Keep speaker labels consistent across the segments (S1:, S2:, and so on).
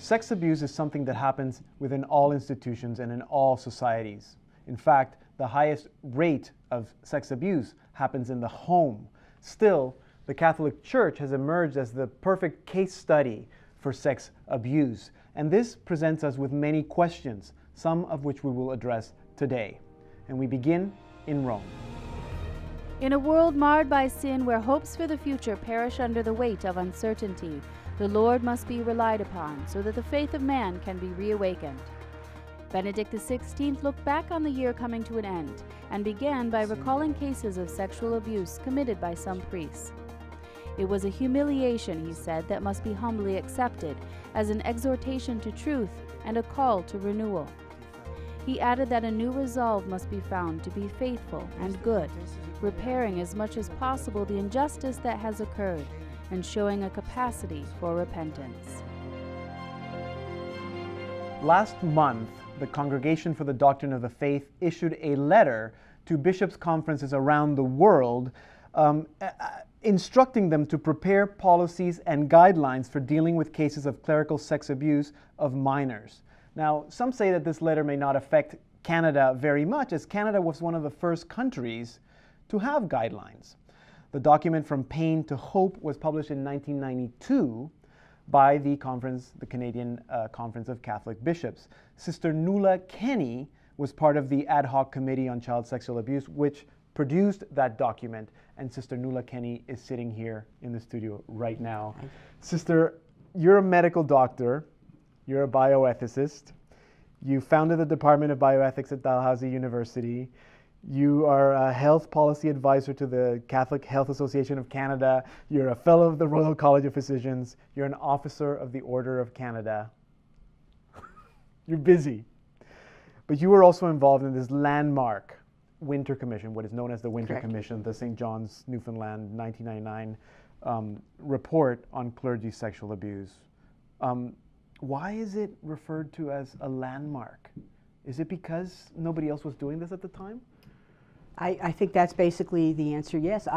S1: Sex abuse is something that happens within all institutions and in all societies. In fact, the highest rate of sex abuse happens in the home. Still, the Catholic Church has emerged as the perfect case study for sex abuse, and this presents us with many questions, some of which we will address today. And we begin in Rome.
S2: In a world marred by sin, where hopes for the future perish under the weight of uncertainty, the Lord must be relied upon so that the faith of man can be reawakened. Benedict XVI looked back on the year coming to an end and began by recalling cases of sexual abuse committed by some priests. It was a humiliation, he said, that must be humbly accepted as an exhortation to truth and a call to renewal. He added that a new resolve must be found to be faithful and good, repairing as much as possible the injustice that has occurred and showing a capacity for repentance.
S1: Last month, the Congregation for the Doctrine of the Faith issued a letter to bishops' conferences around the world instructing them to prepare policies and guidelines for dealing with cases of clerical sex abuse of minors. Now, some say that this letter may not affect Canada very much, as Canada was one of the first countries to have guidelines. The document From Pain to Hope was published in 1992 by the Canadian Conference of Catholic Bishops. Sister Nuala Kenny was part of the ad hoc committee on child sexual abuse, which produced that document, and Sister Nuala Kenny is sitting here in the studio right now. Sister, you're a medical doctor, you're a bioethicist, you founded the Department of Bioethics at Dalhousie University, you are a health policy advisor to the Catholic Health Association of Canada, you're a fellow of the Royal College of Physicians, you're an officer of the Order of Canada. You're busy. But you were also involved in this landmark Winter Commission, what is known as the Winter
S3: Correct.
S1: Commission, the St. John's, Newfoundland, 1999 report on clergy sexual abuse. Why is it referred to as a landmark? Is it because nobody else was doing this at the time?
S3: I think that's basically the answer, yes.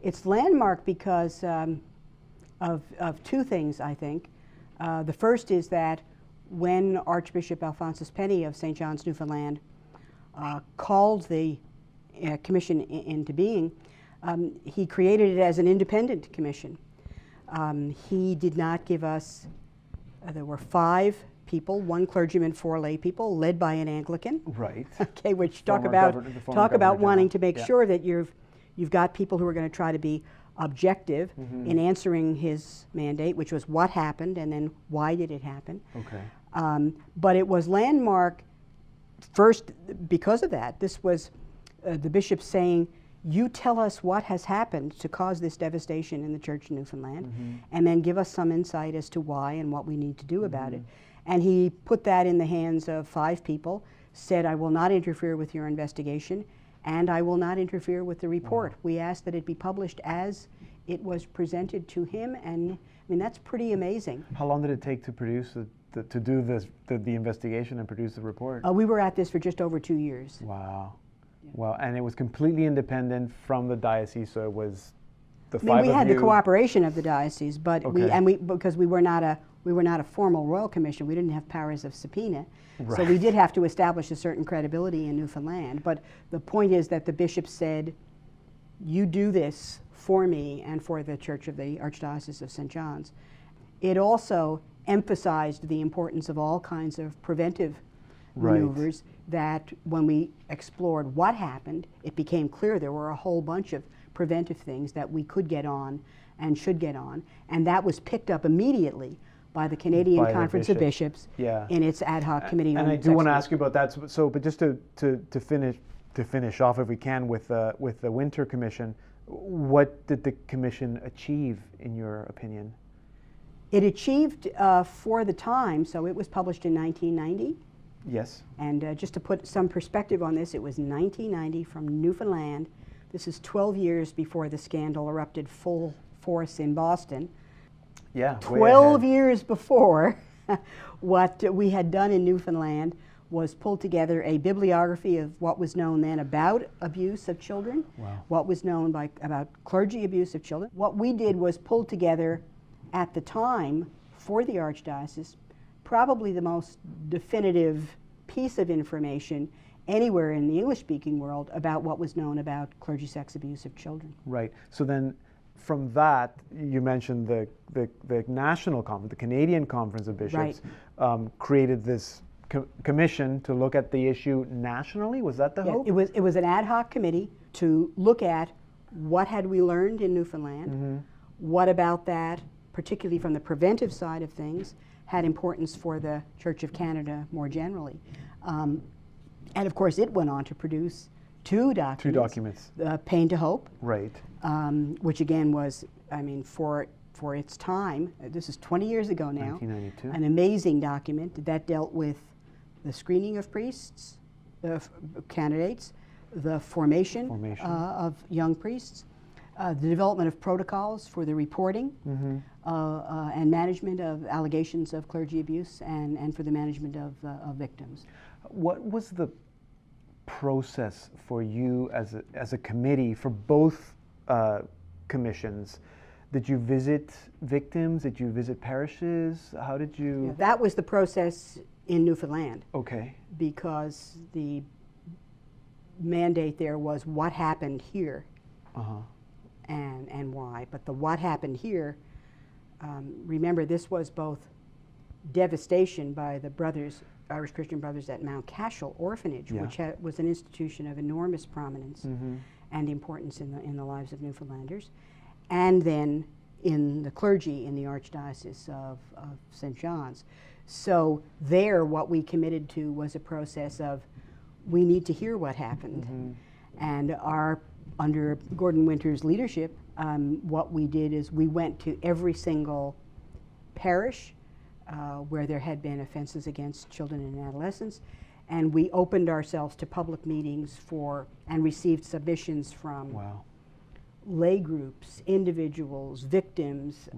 S3: It's landmark because of two things, I think. The first is that when Archbishop Alphonsus Penny of St. John's, Newfoundland, called the commission into being, he created it as an independent commission. He did not give us, there were 5 people, 1 clergyman, 4 lay people, led by an Anglican.
S1: Right.
S3: Okay, which talk about wanting to make sure that you've got people who are going to try to be objective in answering his mandate, which was what happened and then why did it happen.
S1: Okay.
S3: But it was landmark first because of that. This was the bishop saying, you tell us what has happened to cause this devastation in the church in Newfoundland, and then give us some insight as to why and what we need to do about it. And he put that in the hands of 5 people, said, I will not interfere with your investigation, and I will not interfere with the report. We asked that it be published as it was presented to him, and I mean, that's pretty amazing.
S1: How long did it take to produce to do the investigation and produce the report?
S3: We were at this for just over 2 years.
S1: Wow. Yeah. Well, and it was completely independent from the diocese, so it was the 5 of you.
S3: I mean, we had the cooperation of the diocese, but because we were not a formal royal commission, we didn't have powers of subpoena, right. So we did have to establish a certain credibility in Newfoundland. But the point is that the bishop said, you do this for me and for the Church of the Archdiocese of St. John's. It also emphasized the importance of all kinds of preventive maneuvers, that when we explored what happened, it became clear there were a whole bunch of preventive things that we could get on and should get on, and that was picked up immediately by the Canadian Conference of Bishops in its ad hoc committee.
S1: And I do want to ask you about that. So, but just to finish off, if we can, with the Winter Commission, what did the commission achieve, in your opinion?
S3: It achieved for the time. So it was published in 1990.
S1: Yes.
S3: And just to put some perspective on this, it was 1990 from Newfoundland. This is 12 years before the scandal erupted full force in Boston.
S1: Yeah.
S3: 12 years before, what we had done in Newfoundland was pull together a bibliography of what was known then about abuse of children, what was known about clergy abuse of children. What we did was pull together, at the time, for the Archdiocese, probably the most definitive piece of information anywhere in the English-speaking world about what was known about clergy sex abuse of children.
S1: Right. So then, from that, you mentioned the national conference, the Canadian Conference of Bishops, created this commission to look at the issue nationally. Was that the hope?
S3: It was an ad hoc committee to look at what had we learned in Newfoundland, what about that, particularly from the preventive side of things, had importance for the Church of Canada more generally. And of course, it went on to produce two documents. Pain to Hope.
S1: Right.
S3: Which again was, I mean, for its time, this is 20 years ago now,
S1: 1992.
S3: an amazing document that dealt with the screening of priests, candidates, the formation. Of young priests, the development of protocols for the reporting and management of allegations of clergy abuse and for the management of victims.
S1: What was the process for you as a committee for both commissions? Did you visit victims? Did you visit parishes? How did you?
S3: Yeah, that was the process in Newfoundland.
S1: Okay.
S3: Because the mandate there was what happened here and why. But the what happened here, remember, this was both devastation by the brothers, Irish Christian brothers at Mount Cashel Orphanage, which was an institution of enormous prominence and importance in the lives of Newfoundlanders, and then in the clergy in the Archdiocese of St. John's. So there, what we committed to was a process of, we need to hear what happened. And under Gordon Winter's leadership, what we did is we went to every single parish where there had been offenses against children and adolescents, and we opened ourselves to public meetings and received submissions from lay groups, individuals, victims,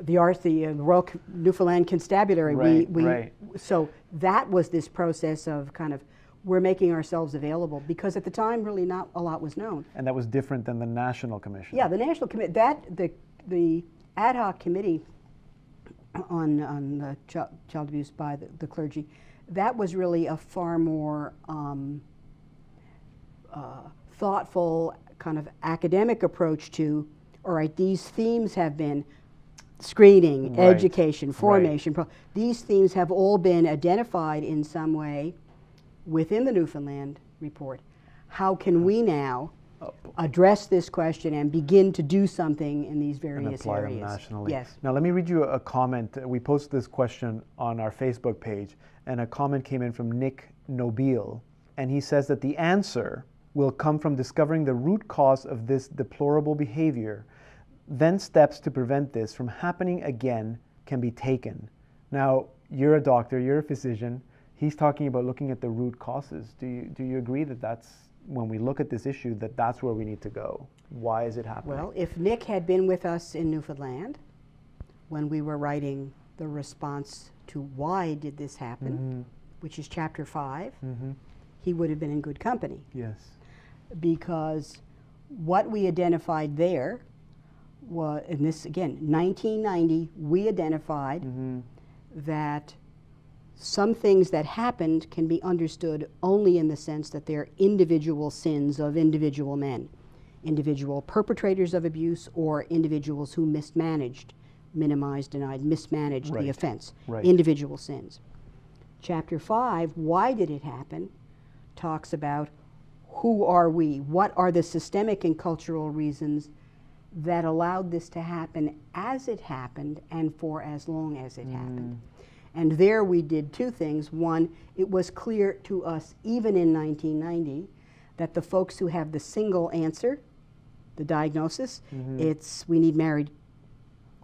S3: the Royal Newfoundland Constabulary. So that was this process of kind of, we're making ourselves available, because at the time really not a lot was known.
S1: And that was different than the National Commission.
S3: Yeah, the National Committee, the ad hoc committee on child abuse by the clergy, that was really a far more thoughtful kind of academic approach to, all right, these themes have been screening, education, formation. These themes have all been identified in some way within the Newfoundland report. How can we now address this question and begin to do something in these various
S1: and apply
S3: areas?
S1: Them nationally.
S3: Yes.
S1: Now let me read you a comment. We posted this question on our Facebook page, and a comment came in from Nick Nobile, and he says that the answer will come from discovering the root cause of this deplorable behavior. Then steps to prevent this from happening again can be taken. Now, you're a doctor, you're a physician. He's talking about looking at the root causes. Do you agree that that's, when we look at this issue, that that's where we need to go? Why is it happening?
S3: Well, if Nick had been with us in Newfoundland when we were writing the response to why did this happen, which is chapter 5, he would have been in good company.
S1: Yes.
S3: Because what we identified there was, and this again, 1990, we identified that some things that happened can be understood only in the sense that they're individual sins of individual men, individual perpetrators of abuse, or individuals who mismanaged, minimized, denied, mismanaged the offense, individual sins. Chapter 5, why did it happen, talks about who are we, what are the systemic and cultural reasons that allowed this to happen as it happened and for as long as it happened. And there we did two things. One, it was clear to us, even in 1990, that the folks who have the single answer, the diagnosis, it's we need married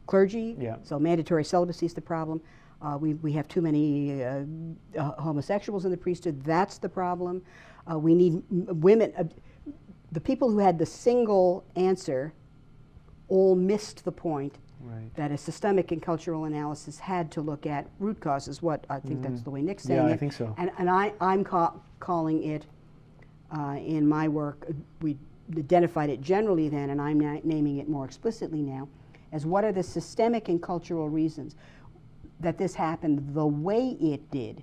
S3: clergy, so mandatory celibacy is the problem. We have too many homosexuals in the priesthood, that's the problem. We need women. The people who had the single answer all missed the point that a systemic and cultural analysis had to look at root causes. What I think that's the way Nick's saying it.
S1: I think so.
S3: And I'm calling it, in my work, we identified it generally then, and I'm naming it more explicitly now, as what are the systemic and cultural reasons. that this happened the way it did,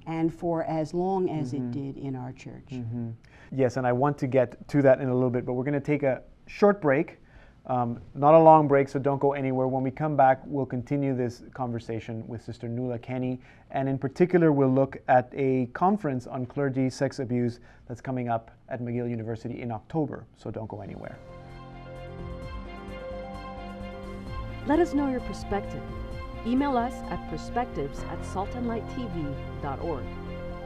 S3: and for as long as it did in our church.
S1: Yes, and I want to get to that in a little bit, but we're going to take a short break. Not a long break, so don't go anywhere. When we come back, we'll continue this conversation with Sister Nuala Kenny, and in particular, we'll look at a conference on clergy sex abuse that's coming up at McGill University in October, so don't go anywhere.
S4: Let us know your perspective. Email us at perspectives@saltandlighttv.org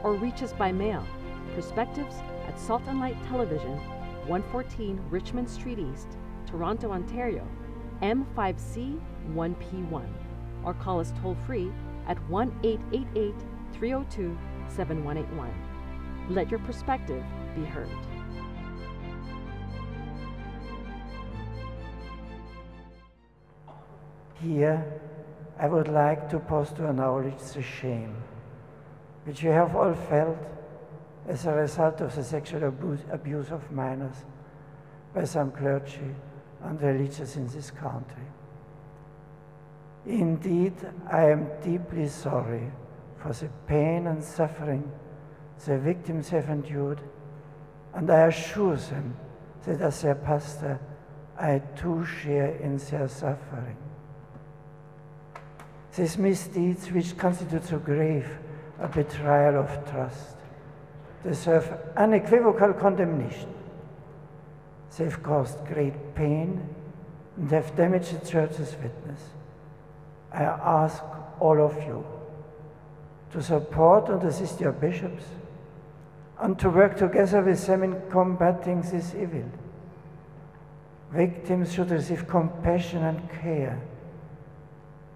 S4: or reach us by mail, Perspectives at Salt and Light Television, 114 Richmond Street East, Toronto, Ontario, M5C 1P1, or call us toll-free at 1-888-302-7181. Let your perspective be heard.
S5: Here, I would like to pause to acknowledge the shame which we have all felt as a result of the sexual abuse of minors by some clergy and religious in this country. Indeed, I am deeply sorry for the pain and suffering the victims have endured, and I assure them that as their pastor, I too share in their suffering. These misdeeds, which constitute so grave a betrayal of trust, deserve unequivocal condemnation. They've caused great pain and have damaged the Church's witness. I ask all of you to support and assist your bishops and to work together with them in combating this evil. Victims should receive compassion and care,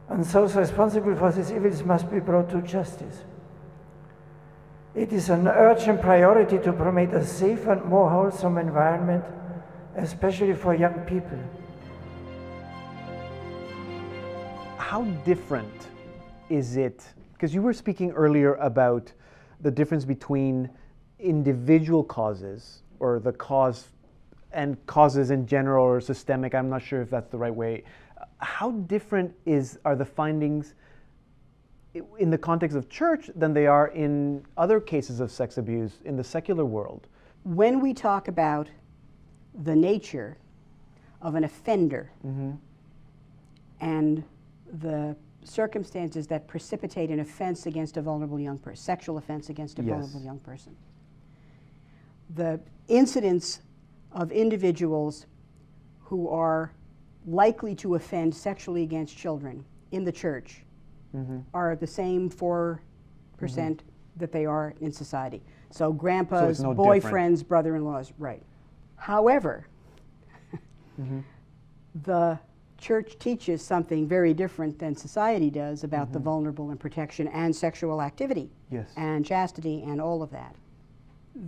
S5: and those responsible for these evils must be brought to justice. It is an urgent priority to promote a safe and more wholesome environment, especially for young people.
S1: How different is it? Because you were speaking earlier about the difference between individual causes, or the cause, and causes in general or systemic. I'm not sure if that's the right way. How different are the findings in the context of church than they are in other cases of sex abuse in the secular world?
S3: When we talk about the nature of an offender and the circumstances that precipitate an offense against a vulnerable young person, sexual offense against a vulnerable young person, the incidence of individuals who are likely to offend sexually against children in the church are the same 4% that they are in society. So grandpas,
S1: so
S3: boyfriends, brother-in-laws, right. However, the church teaches something very different than society does about the vulnerable and protection and sexual activity and chastity and all of that.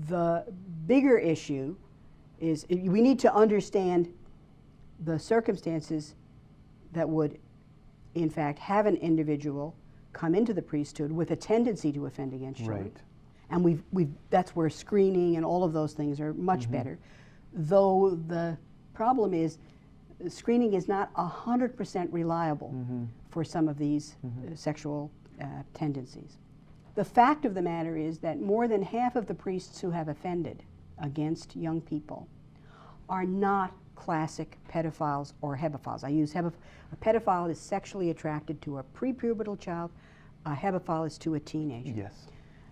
S3: The bigger issue is we need to understand the circumstances that would, in fact, have an individual come into the priesthood with a tendency to offend against children.
S1: Right.
S3: And that's where screening and all of those things are much better. Though the problem is screening is not 100% reliable for some of these sexual tendencies. The fact of the matter is that more than half of the priests who have offended against young people are not classic pedophiles or hebephiles. I use a pedophile is sexually attracted to a prepubertal child, a hebephile is to a teenager.
S1: Yes.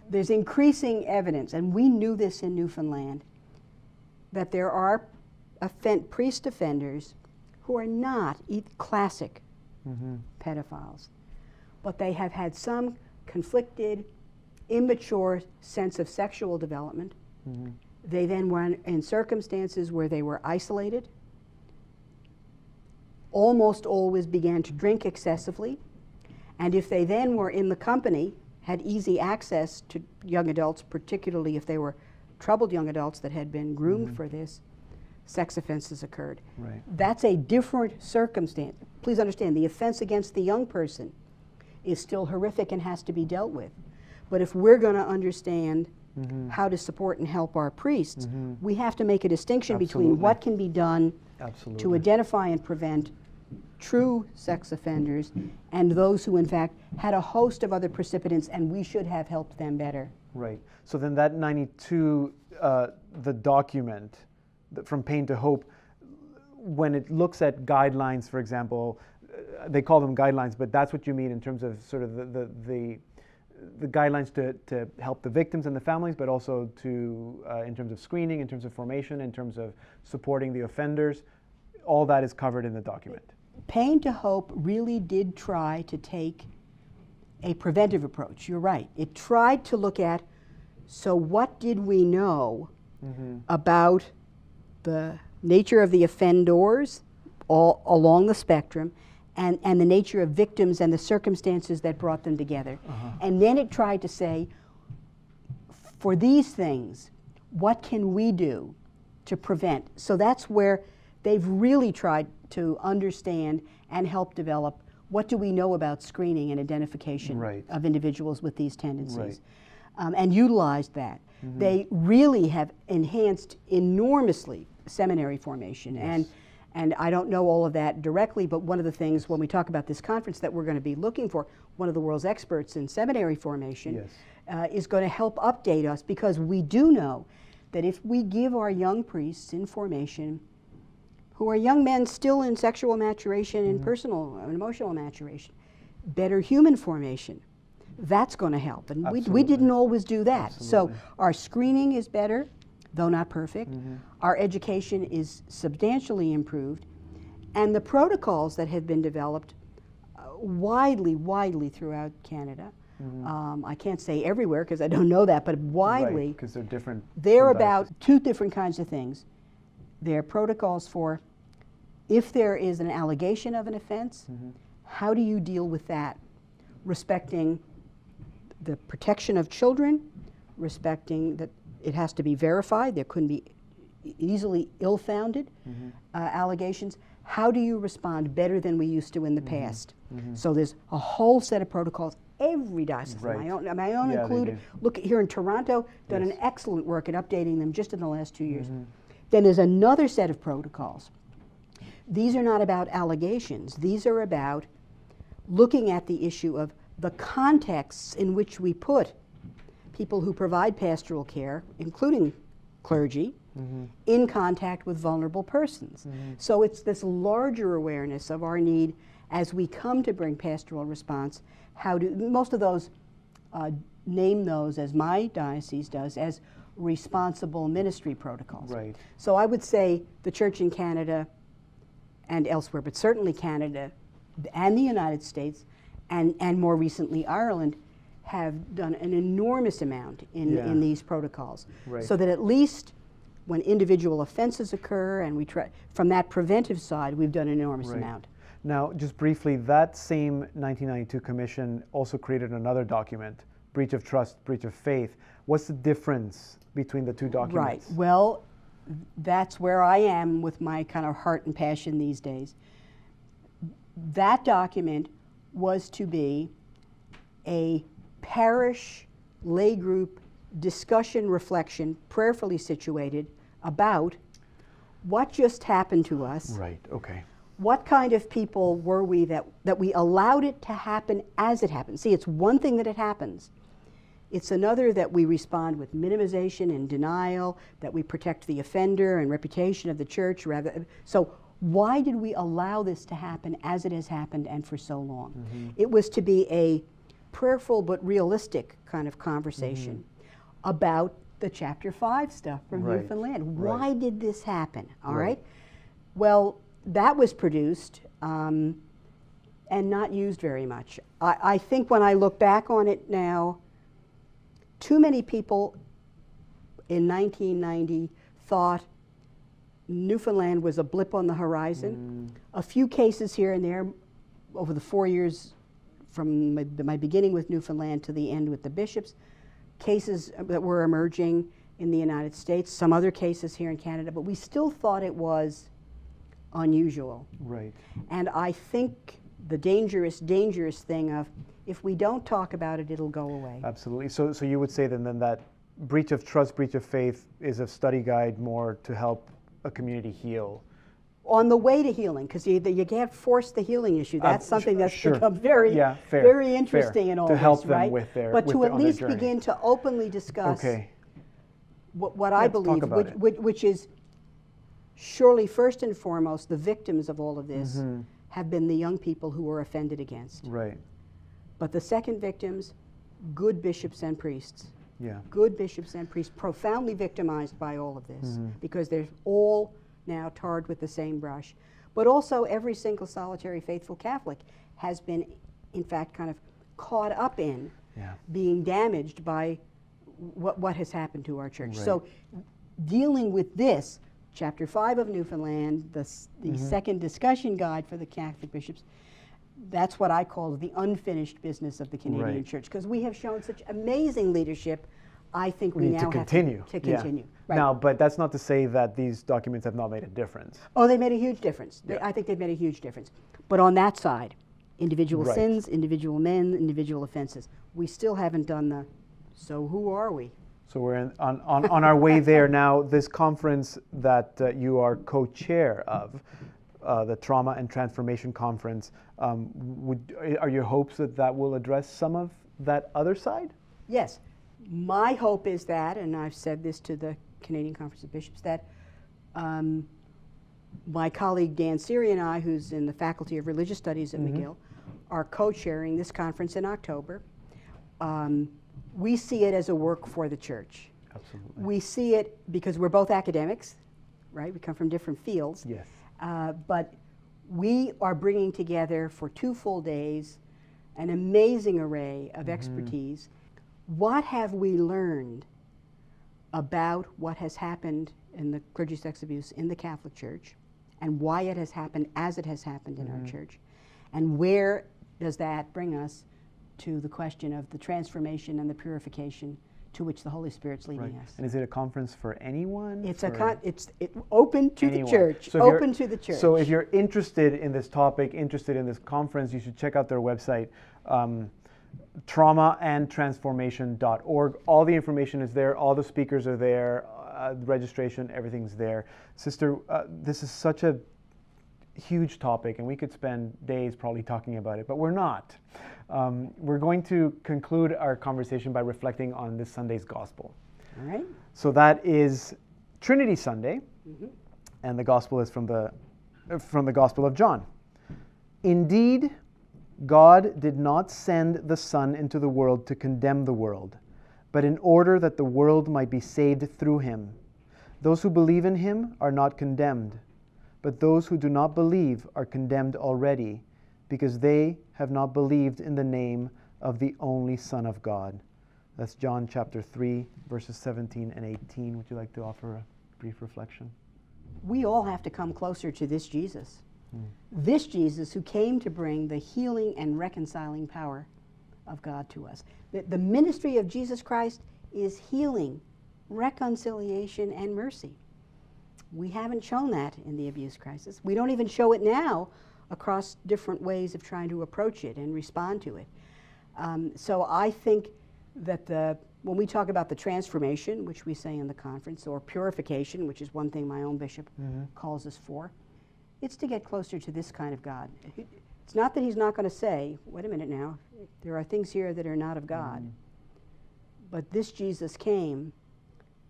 S3: There's increasing evidence, and we knew this in Newfoundland, that there are priest offenders who are not classic pedophiles, but they have had some conflicted, immature sense of sexual development. They then were in circumstances where they were isolated, almost always began to drink excessively, and if they then were in the company, had easy access to young adults, particularly if they were troubled young adults that had been groomed for this, sex offenses occurred.
S1: Right.
S3: That's a different circumstance. Please understand, the offense against the young person is still horrific and has to be dealt with. But if we're going to understand how to support and help our priests, we have to make a distinction between what can be done to identify and prevent true sex offenders and those who in fact had a host of other precipitants, and we should have helped them better.
S1: Right. So then that 92, the document, From Pain to Hope, when it looks at guidelines, for example, they call them guidelines, but that's what you mean in terms of sort of the guidelines to help the victims and the families, but also to in terms of screening, in terms of formation, in terms of supporting the offenders. All that is covered in the document.
S3: Pain to Hope really did try to take a preventive approach. You're right. It tried to look at, so what did we know about the nature of the offenders all along the spectrum, and the nature of victims and the circumstances that brought them together. And then it tried to say, for these things, what can we do to prevent? So that's where they've really tried to understand and help develop what do we know about screening and identification of individuals with these tendencies, and utilized that. They really have enhanced enormously seminary formation, and I don't know all of that directly, but one of the things when we talk about this conference that we're going to be looking for, one of the world's experts in seminary formation is going to help update us, because we do know that if we give our young priests in formation, who are young men still in sexual maturation and personal and emotional maturation, better human formation, that's going to help. And we didn't always do that. So our screening is better, though not perfect. Our education is substantially improved. And the protocols that have been developed widely throughout Canada, I can't say everywhere because I don't know that, but widely.
S1: Because they're different.
S3: They're about two different kinds of things. They're protocols for if there is an allegation of an offense, how do you deal with that? Respecting the protection of children, respecting that it has to be verified, there couldn't be easily ill-founded allegations. How do you respond better than we used to in the past? So there's a whole set of protocols. Every diocese, my own included, look at here in Toronto, done an excellent work at updating them just in the last 2 years. Then there's another set of protocols. These are not about allegations. These are about looking at the issue of the contexts in which we put people who provide pastoral care, including clergy, in contact with vulnerable persons. So it's this larger awareness of our need as we come to bring pastoral response. How do most of those name those, as my diocese does, as responsible ministry protocols. So I would say the Church in Canada and elsewhere, but certainly Canada and the United States and more recently Ireland have done an enormous amount in these protocols. So that at least when individual offenses occur and we try, from that preventive side, we've done an enormous amount.
S1: Now, just briefly, that same 1992 commission also created another document, Breach of Trust, Breach of Faith. What's the difference between the two documents?
S3: Well, that's where I am with my kind of heart and passion these days. That document was to be a parish lay group discussion, reflection, prayerfully situated about what just happened to us. What kind of people were we that we allowed it to happen as it happened? See, it's one thing that it happens. It's another that we respond with minimization and denial, that we protect the offender and reputation of the church rather. So why did we allow this to happen as it has happened and for so long? It was to be a prayerful but realistic kind of conversation about the Chapter 5 stuff from Newfoundland. Why did this happen? All right. Well, that was produced and not used very much. I think when I look back on it now, too many people in 1990 thought Newfoundland was a blip on the horizon. A few cases here and there over the 4 years from my beginning with Newfoundland to the end with the bishops, cases that were emerging in the United States, some other cases here in Canada, but we still thought it was unusual. And I think the dangerous thing of if we don't talk about it, it'll go away.
S1: Absolutely. So you would say then that breach of trust, breach of faith is a study guide more to help a community heal,
S3: on the way to healing, because you can't force the healing issue. That's something that's
S1: sure.
S3: become very,
S1: fair,
S3: very interesting
S1: fair.
S3: in all
S1: to
S3: this,
S1: help them
S3: right?
S1: with their,
S3: but
S1: with
S3: to
S1: their,
S3: at least begin to openly discuss what I believe, which is surely first and foremost the victims of all of this have been the young people who were offended against.
S1: Right.
S3: But the second victims, good bishops and priests.
S1: Yeah.
S3: Good bishops and priests, profoundly victimized by all of this, because they're all now tarred with the same brush. But also every single solitary faithful Catholic has been, in fact, kind of caught up in being damaged by what has happened to our church. Right. So dealing with this, Chapter 5 of Newfoundland, the second discussion guide for the Catholic bishops, that's what I call the unfinished business of the Canadian Church, because we have shown such amazing leadership. I think we now have to continue. Right.
S1: Now, but that's not to say that these documents have not made a difference.
S3: Oh, they made a huge difference. I think they've made a huge difference. But on that side, individual sins, individual men, individual offenses, we still haven't done the, so who are we?
S1: So we're on our way there now. This conference that you are co-chair of, the Trauma and Transformation Conference, are your hopes that that will address some of that other side?
S3: Yes. My hope is that, and I've said this to the Canadian Conference of Bishops, that my colleague Dan Seary and I, who's in the Faculty of Religious Studies at McGill, are co-chairing this conference in October. We see it as a work for the church.
S1: Absolutely.
S3: We see it because we're both academics, right? We come from different fields.
S1: Yes.
S3: But we are bringing together for 2 full days an amazing array of expertise. What have we learned about what has happened in the clergy sex abuse in the Catholic Church, and why it has happened as it has happened in our church? And where does that bring us to the question of the transformation and the purification to which the Holy Spirit's leading us?
S1: And is it a conference for anyone?
S3: It's open to the church.
S1: So
S3: open to the church.
S1: So if you're interested in this topic, interested in this conference, you should check out their website, traumaandtransformation.org. All the information is there. All the speakers are there. Registration, everything's there. Sister, this is such a huge topic, and we could spend days probably talking about it, but we're not. We're going to conclude our conversation by reflecting on this Sunday's gospel.
S3: All right.
S1: So that is Trinity Sunday, and the gospel is from the Gospel of John. Indeed, God did not send the Son into the world to condemn the world, but in order that the world might be saved through him. Those who believe in him are not condemned, but those who do not believe are condemned already, because they have not believed in the name of the only Son of God. That's John chapter 3, verses 17 and 18. Would you like to offer a brief reflection?
S3: We all have to come closer to this Jesus. This Jesus who came to bring the healing and reconciling power of God to us. The ministry of Jesus Christ is healing, reconciliation, and mercy. We haven't shown that in the abuse crisis. We don't even show it now across different ways of trying to approach it and respond to it. So I think that when we talk about the transformation, which we say in the conference, or purification, which is one thing my own bishop calls us for, it's to get closer to this kind of God. It's not that he's not going to say, wait a minute now, there are things here that are not of God. But this Jesus came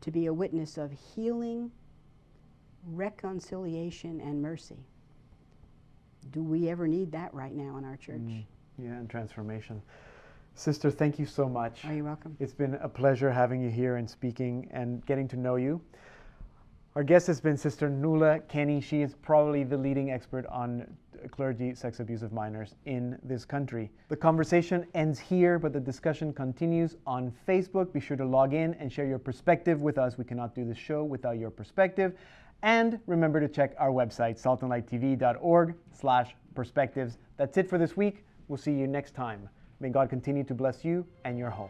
S3: to be a witness of healing, reconciliation, and mercy. Do we ever need that right now in our church?
S1: Yeah, and transformation. Sister, thank you so much.
S3: Oh, you're welcome.
S1: It's been a pleasure having you here and speaking and getting to know you. Our guest has been Sister Nuala Kenny. She is probably the leading expert on clergy sex abuse of minors in this country. The conversation ends here, but the discussion continues on Facebook. Be sure to log in and share your perspective with us. We cannot do this show without your perspective. And remember to check our website, saltandlighttv.org/perspectives. That's it for this week. We'll see you next time. May God continue to bless you and your home.